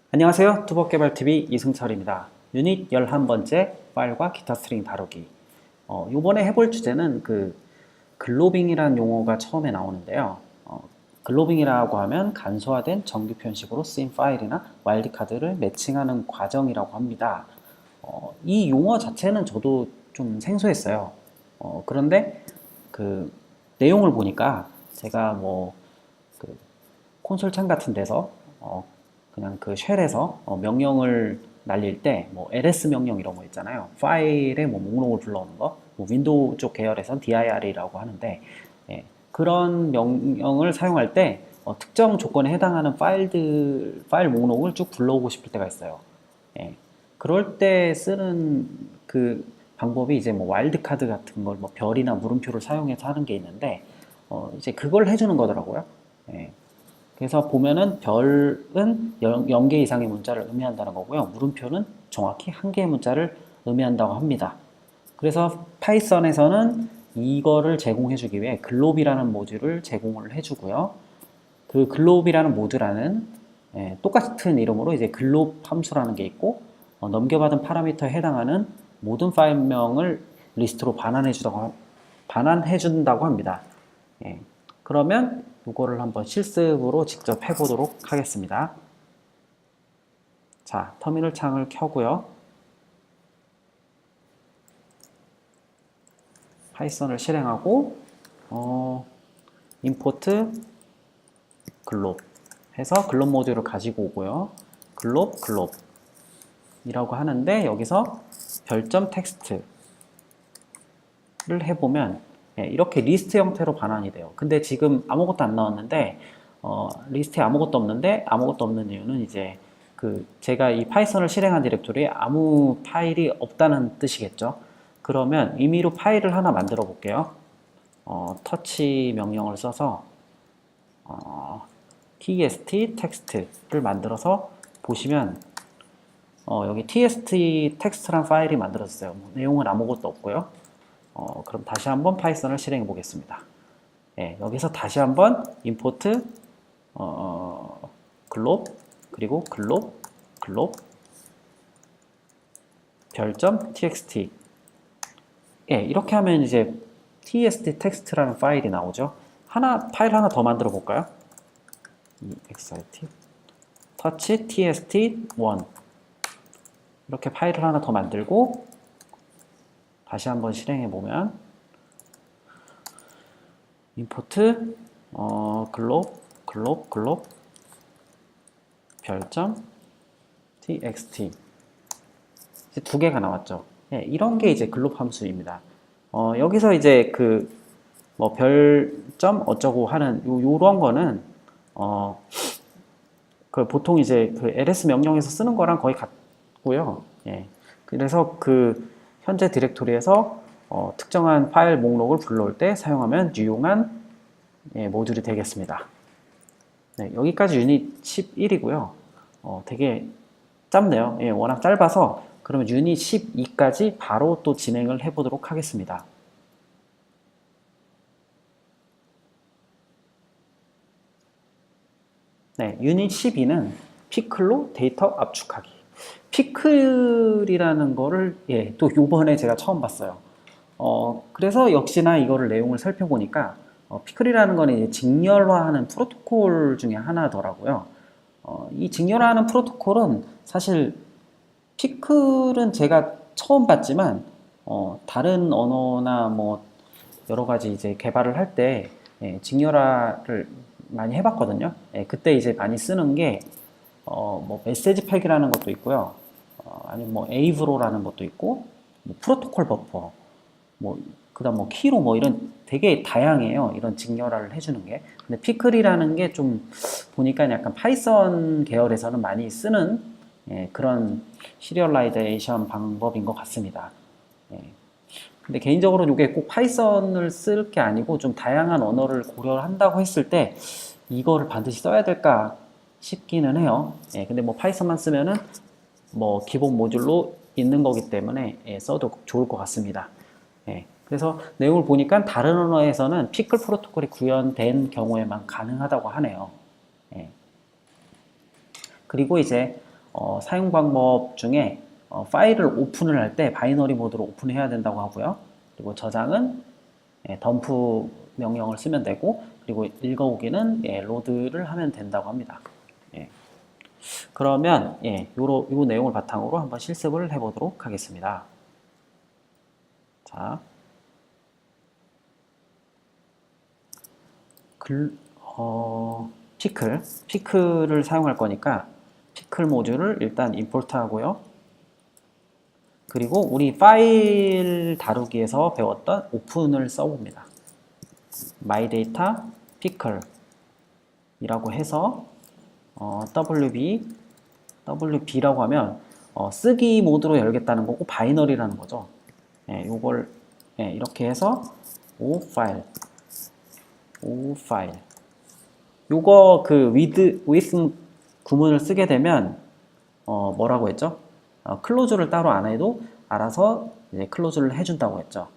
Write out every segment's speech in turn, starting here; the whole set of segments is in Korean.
안녕하세요. 투벅개발TV 이승철입니다. 유닛 11번째 파일과 기타 스트링 다루기. 요번에 해볼 주제는 글로빙이라는 용어가 처음에 나오는데요. 글로빙이라고 하면 간소화된 정규 표현식으로 쓰인 파일이나 와일드카드를 매칭하는 과정이라고 합니다. 이 용어 자체는 저도 좀 생소했어요. 그런데 그 내용을 보니까 제가 그 콘솔 창 같은 데서 그냥 그 쉘에서 명령을 날릴 때 ls 명령 이런 거 있잖아요. 파일의 목록을 불러오는 거, 윈도우 쪽 계열에선 dir이라고 하는데, 그런 명령을 사용할 때 특정 조건에 해당하는 파일 목록을 쭉 불러오고 싶을 때가 있어요. 그럴 때 쓰는 그 방법이 이제 와일드 카드 같은 걸 별이나 물음표를 사용해서 하는 게 있는데, 이제 그걸 해주는 거더라고요. 그래서 보면은 별은 0개 이상의 문자를 의미한다는 거고요. 물음표는 정확히 1개의 문자를 의미한다고 합니다. 그래서 파이썬에서는 이거를 제공해주기 위해 글롭이라는 모듈을 제공을 해주고요. 그 글롭이라는 모듈라는 똑같은 이름으로 이제 글롭 함수라는 게 있고, 넘겨받은 파라미터에 해당하는 모든 파일명을 리스트로 반환해준다고 합니다. 그러면 이거를 한번 실습으로 직접 해보도록 하겠습니다. 자, 터미널 창을 켜고요. 파이썬을 실행하고 임포트 글롭 해서 글롭 모듈을 가지고 오고요. 글롭 이라고 하는데 여기서 별점 텍스트를 해보면 이렇게 리스트 형태로 반환이 돼요. 근데 지금 아무것도 안 나왔는데 리스트에 아무것도 없는 이유는 이제 제가 이 파이썬을 실행한 디렉토리에 아무 파일이 없다는 뜻이겠죠. 그러면 임의로 파일을 하나 만들어 볼게요. 터치 명령을 써서 tst 텍스트를 만들어서 보시면 여기 tst 텍스트란 파일이 만들어졌어요. 내용은 아무것도 없고요. 그럼 다시 한번 파이썬을 실행해 보겠습니다. 여기서 다시 한번 임포트 글롭 그리고 글롭 별점 txt 이렇게 하면 이제 tst 텍스트라는 파일이 나오죠. 파일 하나 더 만들어 볼까요? exit touch tst1 이렇게 파일을 하나 더 만들고 다시 한번 실행해 보면 임포트 글롭 별점 txt 이제 두 개가 나왔죠. 이런 게 이제 글롭 함수입니다. 여기서 이제 별점 어쩌고 하는 요런 거는 보통 이제 ls 명령에서 쓰는 거랑 거의 같고요. 그래서 현재 디렉토리에서 특정한 파일 목록을 불러올 때 사용하면 유용한 모듈이 되겠습니다. 여기까지 유닛 11이고요. 되게 짧네요. 워낙 짧아서 그러면 유닛 12까지 바로 또 진행을 해보도록 하겠습니다. 유닛 12는 피클로 데이터 압축하기. 피클이라는 거를 또 요번에 제가 처음 봤어요. 그래서 역시나 이거를 내용을 살펴보니까 피클이라는 거는 이제 직렬화하는 프로토콜 중에 하나더라고요. 이 직렬화하는 프로토콜은 사실 피클은 제가 처음 봤지만 다른 언어나 여러 가지 이제 개발을 할 때 직렬화를 많이 해봤거든요. 그때 이제 많이 쓰는 게 메시지 팩이라는 것도 있고요. 아니면 에이브로라는 것도 있고, 프로토콜 버퍼, 그다음 키로 이런 되게 다양해요. 이런 직렬화를 해주는 게. 근데 피클이라는 게 좀 보니까 약간 파이썬 계열에서는 많이 쓰는 그런 시리얼라이제이션 방법인 것 같습니다. 근데 개인적으로 이게 꼭 파이썬을 쓸 게 아니고 좀 다양한 언어를 고려한다고 했을 때 이거를 반드시 써야 될까 싶기는 해요. 근데 파이썬만 쓰면은 기본 모듈로 있는 거기 때문에 써도 좋을 것 같습니다. 그래서 내용을 보니까 다른 언어에서는 피클 프로토콜이 구현된 경우에만 가능하다고 하네요. 그리고 이제 사용 방법 중에 파일을 오픈을 할 때 바이너리 모드로 오픈해야 된다고 하고요. 그리고 저장은 덤프 명령을 쓰면 되고, 그리고 읽어오기는 로드를 하면 된다고 합니다. 그러면 요 내용을 바탕으로 한번 실습을 해보도록 하겠습니다. 자, 피클을 사용할 거니까 피클 모듈을 일단 임포트 하고요. 그리고 우리 파일 다루기에서 배웠던 오픈을 써봅니다. myData pickle 이라고 해서 WB라고 하면 쓰기 모드로 열겠다는 거고 바이너리라는 거죠. 요걸 이렇게 해서 O 파일 요거 그 with 구문을 쓰게 되면 뭐라고 했죠? 클로즈를 따로 안 해도 알아서 이제 클로즈를 해준다고 했죠.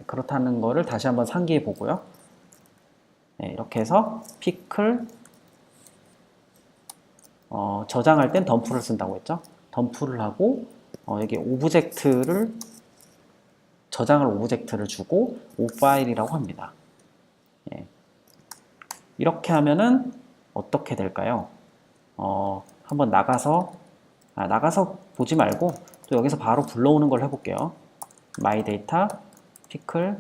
그렇다는 거를 다시 한번 상기해 보고요. 이렇게 해서 피클 저장할 땐 덤프를 쓴다고 했죠. 덤프를 하고 여기 오브젝트를 저장할 오브젝트를 주고 오파일이라고 합니다. 이렇게 하면은 어떻게 될까요? 한번 나가서 보지 말고 또 여기서 바로 불러오는 걸 해볼게요. myData pickle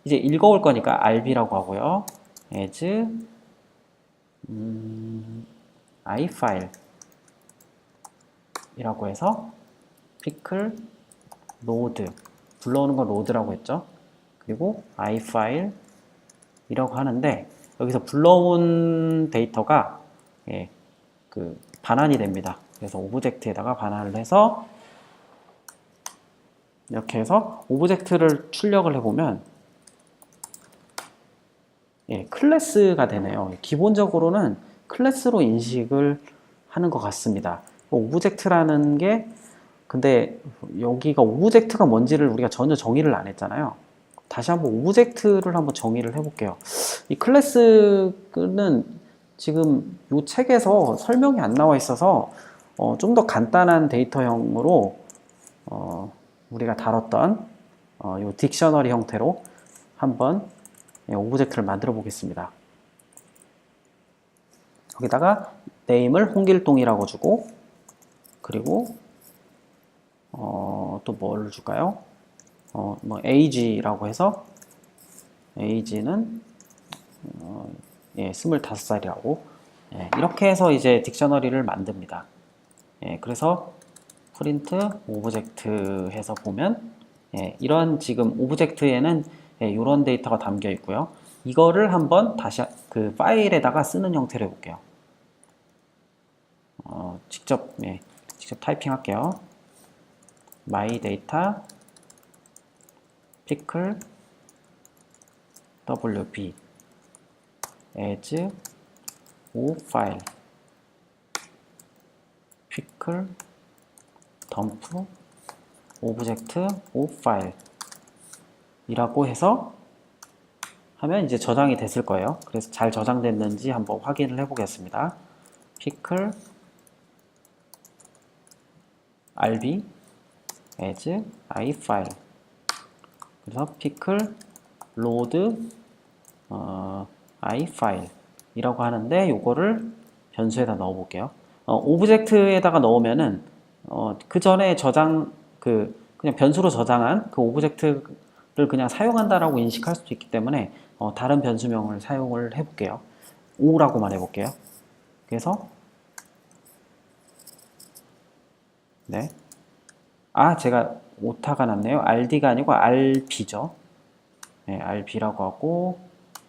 이제 읽어올 거니까 rb라고 하고요. as ifile 이라고 해서 pickle load 불러오는 건 load라고 했죠. 그리고 ifile 이라고 하는데 여기서 불러온 데이터가 그 반환이 됩니다. 그래서 오브젝트에다가 반환을 해서 이렇게 해서 오브젝트를 출력을 해보면 클래스가 되네요. 기본적으로는 클래스로 인식을 하는 것 같습니다. 오브젝트라는 게 근데 여기가 오브젝트가 뭔지를 우리가 전혀 정의를 안 했잖아요. 다시 한번 오브젝트를 한번 정의를 해볼게요. 이 클래스는 지금 이 책에서 설명이 안 나와 있어서 좀 더 간단한 데이터형으로 우리가 다뤘던 이 딕셔너리 형태로 한번 오브젝트를 만들어 보겠습니다. 여기다가 name을 홍길동이라고 주고 그리고 또 뭘 줄까요? 뭐 age라고 해서 age는 25살이라고 이렇게 해서 이제 딕셔너리를 만듭니다. 그래서 프린트 오브젝트 해서 보면 이런 지금 오브젝트에는 이런 데이터가 담겨 있고요. 이거를 한번 다시 그 파일에다가 쓰는 형태로 해볼게요. 직접 타이핑 할게요. myData pickle wb as o file pickle dump object o file 이라고 해서 하면 이제 저장이 됐을 거예요. 그래서 잘 저장됐는지 한번 확인을 해 보겠습니다. pickle rb as ifile 그래서 pickle load ifile 이라고 하는데 요거를 변수에다 넣어 볼게요. 오브젝트에다가 넣으면은 그 전에 그냥 변수로 저장한 그 오브젝트를 그냥 사용한다라고 인식할 수도 있기 때문에 다른 변수명을 사용을 해 볼게요. O라고만 해 볼게요. 그래서 제가 오타가 났네요. RD가 아니고 RB죠. RB라고 하고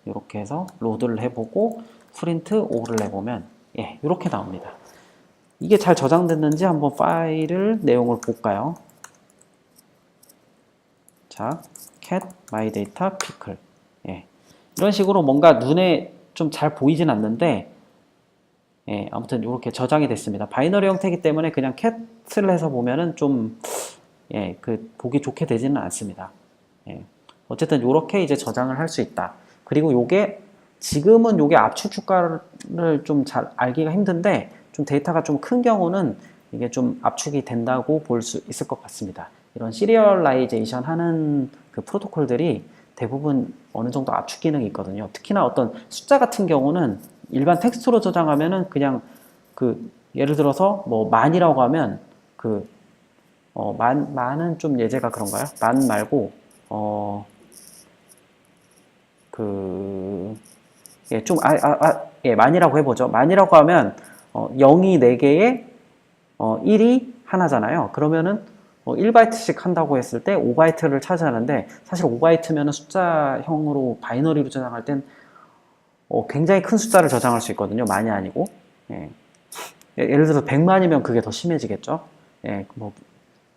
이렇게 해서 로드를 해보고 프린트 O를 해보면 이렇게 나옵니다. 이게 잘 저장됐는지 한번 파일을 내용을 볼까요? 자, cat myData pickle 이런 식으로 뭔가 눈에 좀 잘 보이진 않는데 아무튼 이렇게 저장이 됐습니다. 바이너리 형태이기 때문에 그냥 cat을 해서 보면은 좀 보기 좋게 되지는 않습니다. 어쨌든 이렇게 이제 저장을 할 수 있다. 그리고 요게 지금은 요게 압축 주가를 좀 잘 알기가 힘든데 좀 데이터가 좀 큰 경우는 이게 좀 압축이 된다고 볼 수 있을 것 같습니다. 이런 시리얼라이제이션 하는 그 프로토콜들이 대부분 어느 정도 압축 기능이 있거든요. 특히나 어떤 숫자 같은 경우는 일반 텍스트로 저장하면은 그냥 그 예를 들어서 뭐 만이라고 하면 그 만은 좀 예제가 그런가요? 만 말고 그 예, 좀 예, 만이라고 해보죠. 만이라고 하면 0이 4개에 1이 하나잖아요. 그러면은 1바이트씩 한다고 했을 때 5바이트를 차지하는데 사실 5바이트면은 숫자형으로 바이너리로 저장할 땐 굉장히 큰 숫자를 저장할 수 있거든요. 많이 아니고. 예. 예를 들어서 100만이면 그게 더 심해지겠죠. 예, 뭐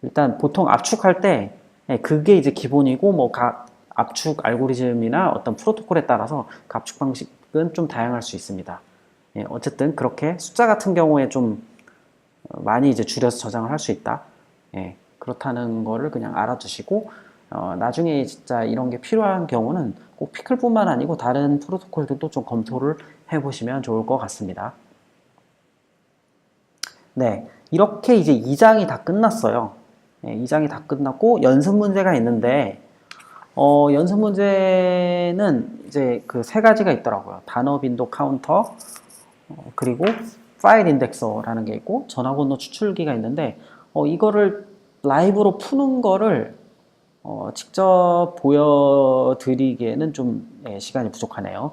일단 보통 압축할 때 예, 그게 이제 기본이고 뭐 각 압축 알고리즘이나 어떤 프로토콜에 따라서 그 압축 방식은 좀 다양할 수 있습니다. 예, 어쨌든 그렇게 숫자 같은 경우에 좀 많이 이제 줄여서 저장을 할 수 있다. 예, 그렇다는 거를 그냥 알아두시고 나중에 진짜 이런 게 필요한 경우는 꼭 피클뿐만 아니고 다른 프로토콜들도 좀 검토를 해보시면 좋을 것 같습니다. 네, 이렇게 이제 2장이 다 끝났어요. 네, 2장이 다 끝났고 연습 문제가 있는데 연습 문제는 이제 그 세 가지가 있더라고요. 단어 빈도 카운터, 그리고 파일 인덱서라는 게 있고 전화번호 추출기가 있는데 이거를 라이브로 푸는 거를 직접 보여드리기에는 좀 시간이 부족하네요.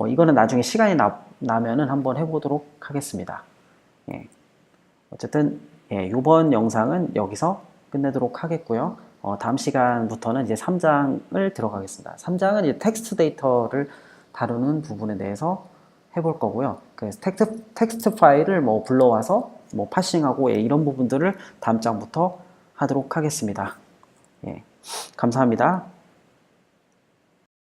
이거는 나중에 시간이 나면은 한번 해보도록 하겠습니다. 예. 어쨌든 이번 영상은 여기서 끝내도록 하겠고요. 다음 시간부터는 이제 3장을 들어가겠습니다. 3장은 이제 텍스트 데이터를 다루는 부분에 대해서 해볼 거고요. 그래서 텍스트 파일을 뭐 불러와서 뭐 파싱하고 이런 부분들을 다음 장부터 하도록 하겠습니다. 예, 감사합니다.